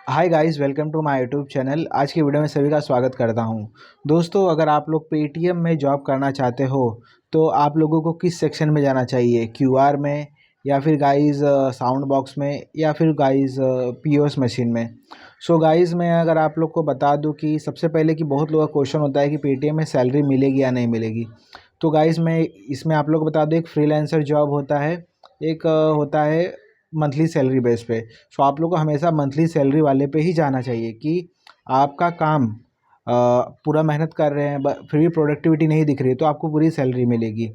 Hi guys, welcome to my YouTube channel. आज की video में सभी का स्वागत करता हूं। दोस्तों, अगर आप लोग पेटीएम में जॉब करना चाहते हो तो आप लोगों को किस सेक्शन में जाना चाहिए, क्यूआर में या फिर गाइस साउंड बॉक्स में या फिर गाइस पीओएस मशीन में। सो गाइस, मैं अगर आप लोग को बता दूं कि सबसे पहले कि बहुत लोगों का क्वेश्चन होता है कि पेटीएम में सैलरी मिलेगी या नहीं मिलेगी। तो गाइस, मैं इसमें आप लोग को बता दूं, एक फ्रीलांसर जॉब होता है, एक होता है मंथली सैलरी बेस पे। सो आप लोग को हमेशा मंथली सैलरी वाले पे ही जाना चाहिए कि आपका काम पूरा मेहनत कर रहे हैं फिर भी प्रोडक्टिविटी नहीं दिख रही है तो आपको पूरी सैलरी मिलेगी।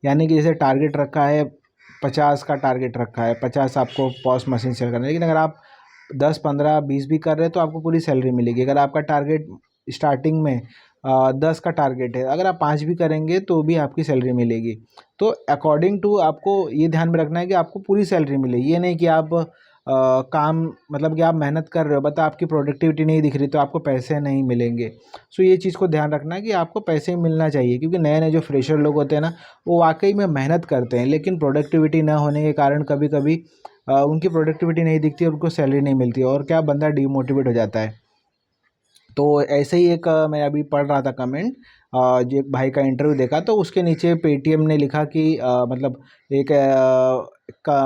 यानी कि जैसे टारगेट रखा है 50 का, टारगेट रखा है 50 आपको पॉस मशीन सेल करना है, लेकिन अगर आप 10 15 20 भी कर रहे हैं तो आपको पूरी सैलरी मिलेगी। अगर आपका टारगेट स्टार्टिंग में 10 का टारगेट है, अगर आप 5 भी करेंगे तो भी आपकी सैलरी मिलेगी। तो अकॉर्डिंग टू आपको ये ध्यान में रखना है कि आपको पूरी सैलरी मिले। ये नहीं कि आप काम मतलब कि आप मेहनत कर रहे हो बट आपकी प्रोडक्टिविटी नहीं दिख रही तो आपको पैसे नहीं मिलेंगे। सो ये चीज़ को ध्यान रखना है कि आपको पैसे ही मिलना चाहिए, क्योंकि नए नए जो फ्रेशर लोग होते हैं ना, वो वाकई में मेहनत करते हैं लेकिन प्रोडक्टिविटी ना होने के कारण कभी कभी उनकी प्रोडक्टिविटी नहीं दिखती और उनको सैलरी नहीं मिलती और क्या बंदा डीमोटिवेट हो जाता है। तो ऐसे ही एक मैं अभी पढ़ रहा था कमेंट, जो एक भाई का इंटरव्यू देखा तो उसके नीचे पेटीएम ने लिखा कि मतलब एक का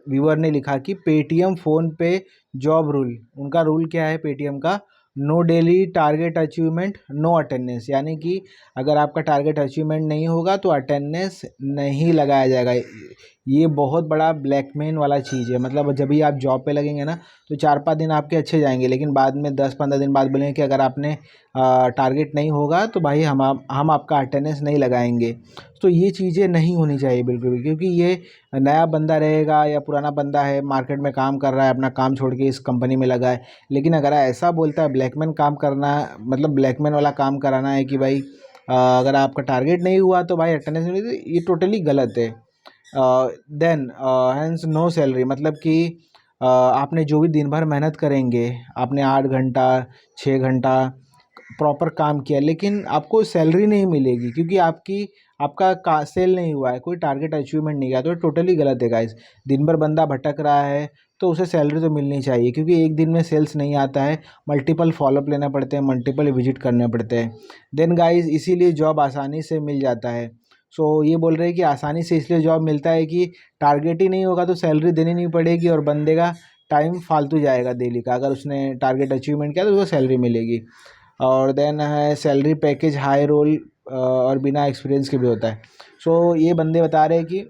व्यूअर ने लिखा कि Paytm PhonePe job rule, उनका रूल क्या है पेटीएम का, no daily target achievement no attendance. यानी कि अगर आपका टारगेट अचीवमेंट नहीं होगा तो अटेंडेंस नहीं लगाया जाएगा। ये बहुत बड़ा ब्लैकमेन वाला चीज़ है। मतलब जब भी आप जॉब पे लगेंगे ना तो 4-5 दिन आपके अच्छे जाएंगे, लेकिन बाद में 10-15 दिन बाद बोलेंगे कि अगर आपने टारगेट नहीं होगा तो भाई हम आपका अटेंडेंस नहीं लगाएंगे। तो ये चीज़ें नहीं होनी चाहिए बिल्कुल भी, क्योंकि ये नया बंदा रहेगा या पुराना बंदा है, मार्केट में काम कर रहा है, अपना काम छोड़ के इस कंपनी में लगा है, लेकिन अगर ऐसा बोलता है ब्लैकमेन काम करना, मतलब ब्लैकमेन वाला काम कराना है कि भाई अगर आपका टारगेट नहीं हुआ तो भाई अटेंडेंस नहीं, तो ये टोटली गलत है। देन हैंस नो सैलरी, मतलब कि आपने जो भी दिन भर मेहनत करेंगे, आपने 8 घंटा 6 घंटा प्रॉपर काम किया लेकिन आपको सैलरी नहीं मिलेगी क्योंकि आपका सेल नहीं हुआ है, कोई टारगेट अचीवमेंट नहीं किया, तो टोटली गलत है गाइस। दिन भर बंदा भटक रहा है तो उसे सैलरी तो मिलनी चाहिए, क्योंकि एक दिन में सेल्स नहीं आता है, मल्टीपल फॉलोअप लेना पड़ते हैं, मल्टीपल विजिट करने पड़ते हैं। देन गाइस, इसीलिए जॉब आसानी से मिल जाता है। सो ये बोल रहे हैं कि आसानी से इसलिए जॉब मिलता है कि टारगेट ही नहीं होगा तो सैलरी देनी नहीं पड़ेगी और बंदे का टाइम फालतू जाएगा डेली का। अगर उसने टारगेट अचीवमेंट किया तो उसको सैलरी मिलेगी। और देन है सैलरी पैकेज हाई रोल और बिना एक्सपीरियंस के भी होता है। सो ये बंदे बता रहे हैं कि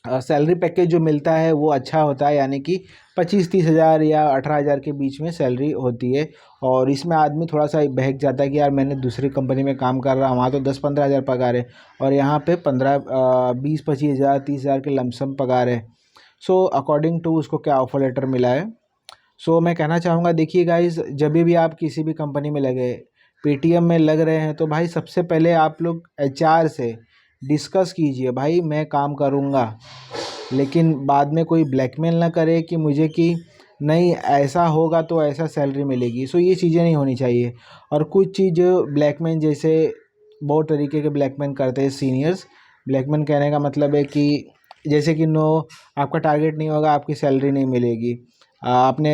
सैलरी पैकेज जो मिलता है वो अच्छा होता है, यानी कि 25-30 हज़ार या 18 हज़ार के बीच में सैलरी होती है। और इसमें आदमी थोड़ा सा बहक जाता है कि यार मैंने दूसरी कंपनी में काम कर रहा हूँ, वहाँ तो 10-15 हज़ार पगार है और यहाँ पे 15-20-25 हज़ार 30 हज़ार के लमसम पगार है। सो अकॉर्डिंग टू उसको क्या ऑफर लेटर मिला है। सो मैं कहना चाहूँगा, देखिए गाइज, जब भी आप किसी भी कंपनी में लगे, पेटीएम में लग रहे हैं, तो भाई सबसे पहले आप लोग एचआर से डिस्कस कीजिए, भाई मैं काम करूँगा, लेकिन बाद में कोई ब्लैकमेल ना करे कि मुझे कि नहीं ऐसा होगा तो ऐसा सैलरी मिलेगी। सो ये चीज़ें नहीं होनी चाहिए। और कुछ चीज़ ब्लैकमेन जैसे बहुत तरीके के ब्लैकमेन करते हैं सीनियर्स। ब्लैकमेन कहने का मतलब है कि जैसे कि नो, आपका टारगेट नहीं होगा, आपकी सैलरी नहीं मिलेगी। आपने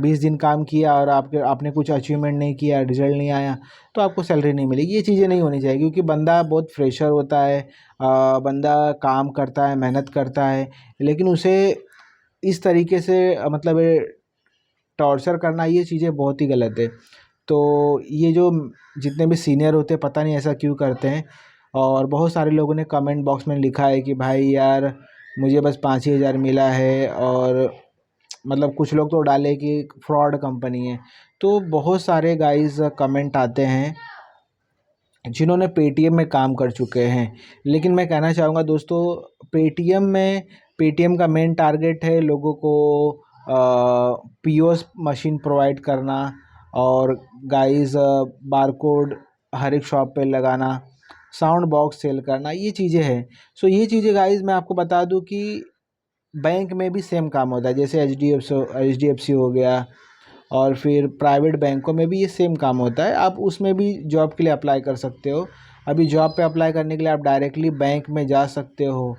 20 दिन काम किया और आपने कुछ अचीवमेंट नहीं किया, रिजल्ट नहीं आया, तो आपको सैलरी नहीं मिलेगी। ये चीज़ें नहीं होनी चाहिए, क्योंकि बंदा बहुत फ्रेशर होता है, बंदा काम करता है, मेहनत करता है, लेकिन उसे इस तरीके से मतलब टॉर्चर करना, ये चीज़ें बहुत ही गलत है। तो ये जो जितने भी सीनियर होते हैं, पता नहीं ऐसा क्यों करते हैं। और बहुत सारे लोगों ने कमेंट बॉक्स में लिखा है कि भाई यार मुझे बस 5 ही हज़ार मिला है, और मतलब कुछ लोग तो डाले कि फ्रॉड कंपनी है। तो बहुत सारे गाइस कमेंट आते हैं जिन्होंने पेटीएम में काम कर चुके हैं, लेकिन मैं कहना चाहूँगा दोस्तों, पेटीएम का मेन टारगेट है लोगों को पीओएस मशीन प्रोवाइड करना, और गाइस बारकोड हर एक शॉप पे लगाना, साउंड बॉक्स सेल करना, ये चीज़ें हैं। सो ये चीज़ें गाइस मैं आपको बता दूं कि बैंक में भी सेम काम होता है, जैसे एच डी एफ सी हो गया, और फिर प्राइवेट बैंकों में भी ये सेम काम होता है। आप उसमें भी जॉब के लिए अप्लाई कर सकते हो। अभी जॉब पे अप्लाई करने के लिए आप डायरेक्टली बैंक में जा सकते हो।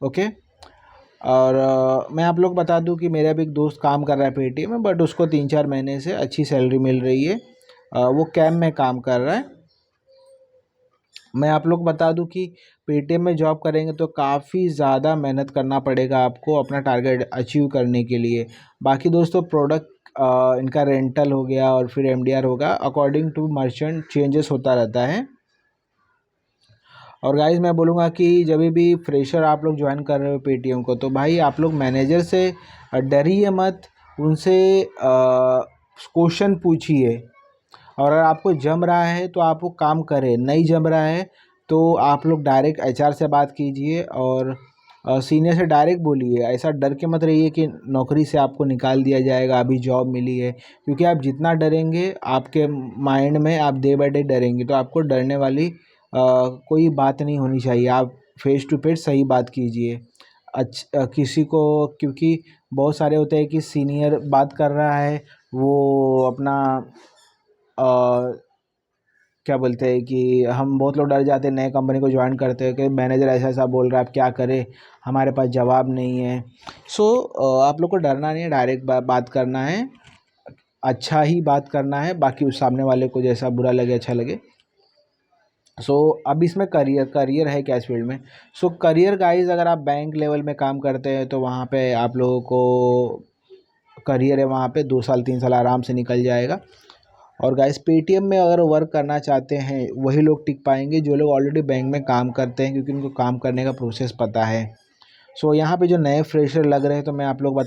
ओके। और मैं आप लोग बता दूं कि मेरा भी एक दोस्त काम कर रहा है पेटीएम में, बट उसको 3-4 महीने से अच्छी सैलरी मिल रही है। वो कैम्प में काम कर रहा है। मैं आप लोग बता दूं कि पेटीएम में जॉब करेंगे तो काफ़ी ज़्यादा मेहनत करना पड़ेगा आपको अपना टारगेट अचीव करने के लिए। बाकी दोस्तों प्रोडक्ट इनका रेंटल हो गया और फिर एमडीआर होगा, अकॉर्डिंग टू मर्चेंट चेंजेस होता रहता है। और गाइस मैं बोलूँगा कि जब भी फ्रेशर आप लोग ज्वाइन कर रहे हो पेटीएम को, तो भाई आप लोग मैनेजर से डरिए मत, उनसे क्वेश्चन पूछिए। और अगर आपको जम रहा है तो आप वो काम करें, नहीं जम रहा है तो आप लोग डायरेक्ट एचआर से बात कीजिए और सीनियर से डायरेक्ट बोलिए। ऐसा डर के मत रहिए कि नौकरी से आपको निकाल दिया जाएगा, अभी जॉब मिली है। क्योंकि आप जितना डरेंगे आपके माइंड में आप डे बाय डे डरेंगे, तो आपको डरने वाली कोई बात नहीं होनी चाहिए। आप फेस टू फेस सही बात कीजिए किसी को, क्योंकि बहुत सारे होते हैं कि सीनियर बात कर रहा है, वो अपना क्या बोलते हैं कि हम बहुत लोग डर जाते हैं नए कंपनी को ज्वाइन करते हैं कि मैनेजर ऐसा ऐसा बोल रहा है, अब क्या करें, हमारे पास जवाब नहीं है। सो आप लोग को डरना नहीं है, डायरेक्ट बात करना है, अच्छा ही बात करना है, बाकी उस सामने वाले को जैसा बुरा लगे अच्छा लगे। सो अब इसमें करियर है क्या इस फील्ड में। सो करियर गाइज, अगर आप बैंक लेवल में काम करते हैं तो वहाँ पे आप लोगों को करियर है, वहाँ पे 2 साल 3 साल आराम से निकल जाएगा। और गाइस पेटीएम में अगर वर्क करना चाहते हैं वही लोग टिक पाएंगे जो लोग ऑलरेडी बैंक में काम करते हैं, क्योंकि उनको काम करने का प्रोसेस पता है। सो यहाँ पे जो नए फ्रेशर लग रहे हैं तो मैं आप लोग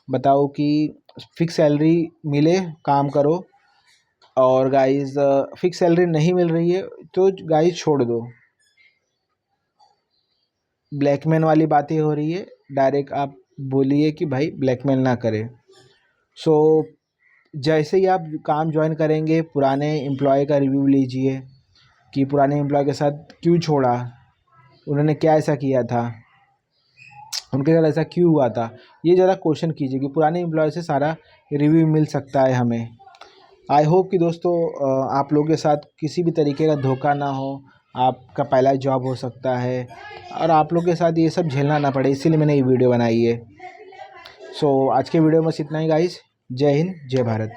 बताओ कि फिक्स सैलरी मिले, काम करो। और गाइस फिक्स सैलरी नहीं मिल रही है तो गाइस छोड़ दो, ब्लैकमेल वाली बातें हो रही है, डायरेक्ट आप बोलिए कि भाई ब्लैकमेल ना करें। सो जैसे ही आप काम ज्वाइन करेंगे पुराने एम्प्लॉय का रिव्यू लीजिए कि पुराने एम्प्लॉय के साथ क्यों छोड़ा, उन्होंने क्या ऐसा किया था, उनके साथ ऐसा क्यों हुआ था, ये ज़रा क्वेश्चन कीजिए कि पुराने एम्प्लॉय से सारा रिव्यू मिल सकता है हमें। आई होप कि दोस्तों आप लोगों के साथ किसी भी तरीके का धोखा ना हो, आपका पहला जॉब हो सकता है और आप लोग के साथ ये सब झेलना ना पड़े, इसीलिए मैंने ये वीडियो बनाई है। सो आज के वीडियो में बस इतना ही गाइस। जय हिंद, जय भारत।